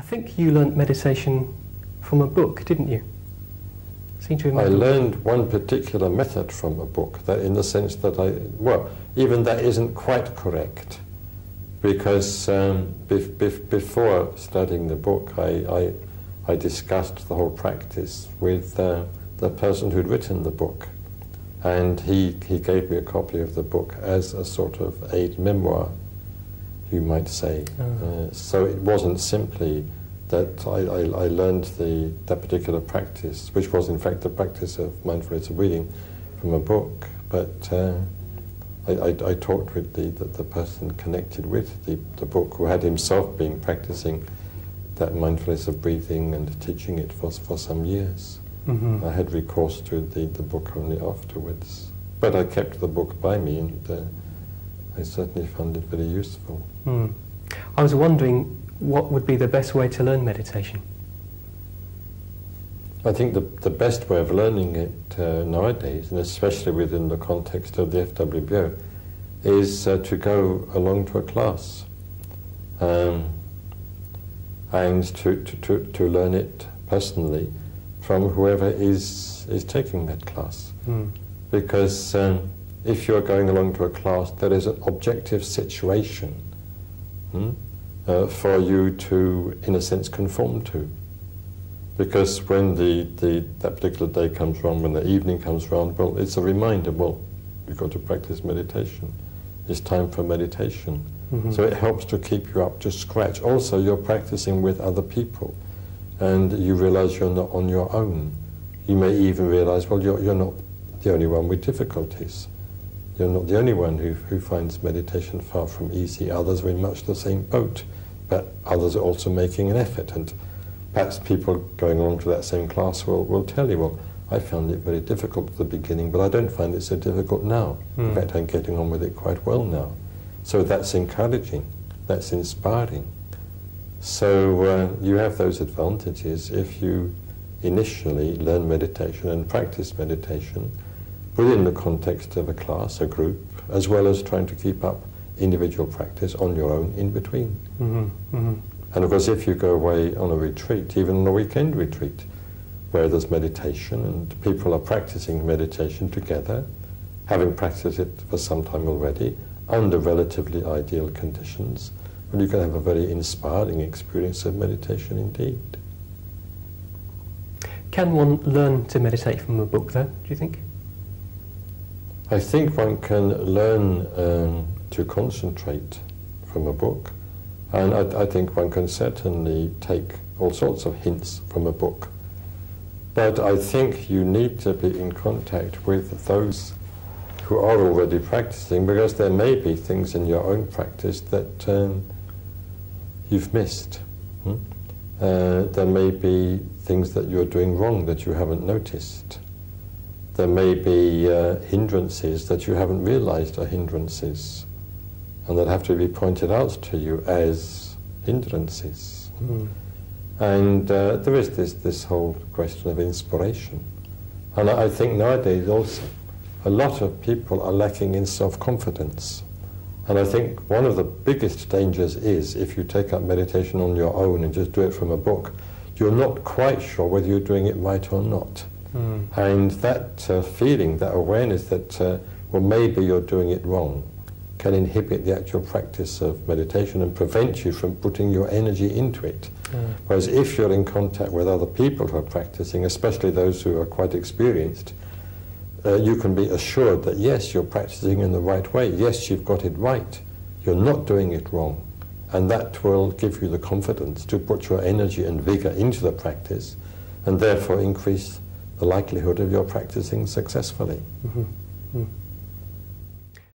think you learnt meditation from a book, didn't you? Seem to remember. I learned one particular method from a book, that in the sense that well, even that isn't quite correct, because before studying the book, I discussed the whole practice with the person who'd written the book, and he gave me a copy of the book as a sort of aid memoir, you might say. So it wasn't simply that I learned that particular practice, which was in fact the practice of mindfulness of breathing, from a book, but I talked with the person connected with the book, who had himself been practicing that mindfulness of breathing and teaching it for some years. I had recourse to the book only afterwards, but I kept the book by me, and I certainly found it very useful. I was wondering, what would be the best way to learn meditation? I think the best way of learning it nowadays, and especially within the context of the FWBO, is to go along to a class and to learn it personally from whoever is taking that class. Because if you're going along to a class, there is an objective situation for you to, in a sense, conform to. Because when that particular day comes round, when the evening comes round, well, it's a reminder, well, you've got to practice meditation. It's time for meditation. So it helps to keep you up to scratch. Also, you're practicing with other people, and you realize you're not on your own. You may even realize, well, you're not the only one with difficulties. You're not the only one who finds meditation far from easy. Others are in much the same boat, but others are also making an effort. And perhaps people going along to that same class will tell you, well, I found it very difficult at the beginning, but I don't find it so difficult now. In fact, I'm getting on with it quite well now. So that's encouraging, that's inspiring. So you have those advantages if you initially learn meditation and practice meditation within the context of a class, a group, as well as trying to keep up individual practice on your own in between. And of course, if you go away on a retreat, even on a weekend retreat, where there's meditation and people are practicing meditation together, having practiced it for some time already, under relatively ideal conditions, well, you can have a very inspiring experience of meditation indeed. Can one learn to meditate from a book, though, do you think? I think one can learn to concentrate from a book, and I think one can certainly take all sorts of hints from a book. But I think you need to be in contact with those who are already practicing, because there may be things in your own practice that you've missed. There may be things that you're doing wrong that you haven't noticed. There may be hindrances that you haven't realized are hindrances, and that have to be pointed out to you as hindrances. And there is this whole question of inspiration. And I think nowadays also a lot of people are lacking in self-confidence. And I think one of the biggest dangers is if you take up meditation on your own and just do it from a book, you're not quite sure whether you're doing it right or not. And that feeling, that awareness that, well, maybe you're doing it wrong, can inhibit the actual practice of meditation and prevent you from putting your energy into it. Whereas if you're in contact with other people who are practicing, especially those who are quite experienced, you can be assured that yes, you're practicing in the right way, yes, you've got it right, you're not doing it wrong. And that will give you the confidence to put your energy and vigor into the practice, and therefore increase the likelihood of your practicing successfully.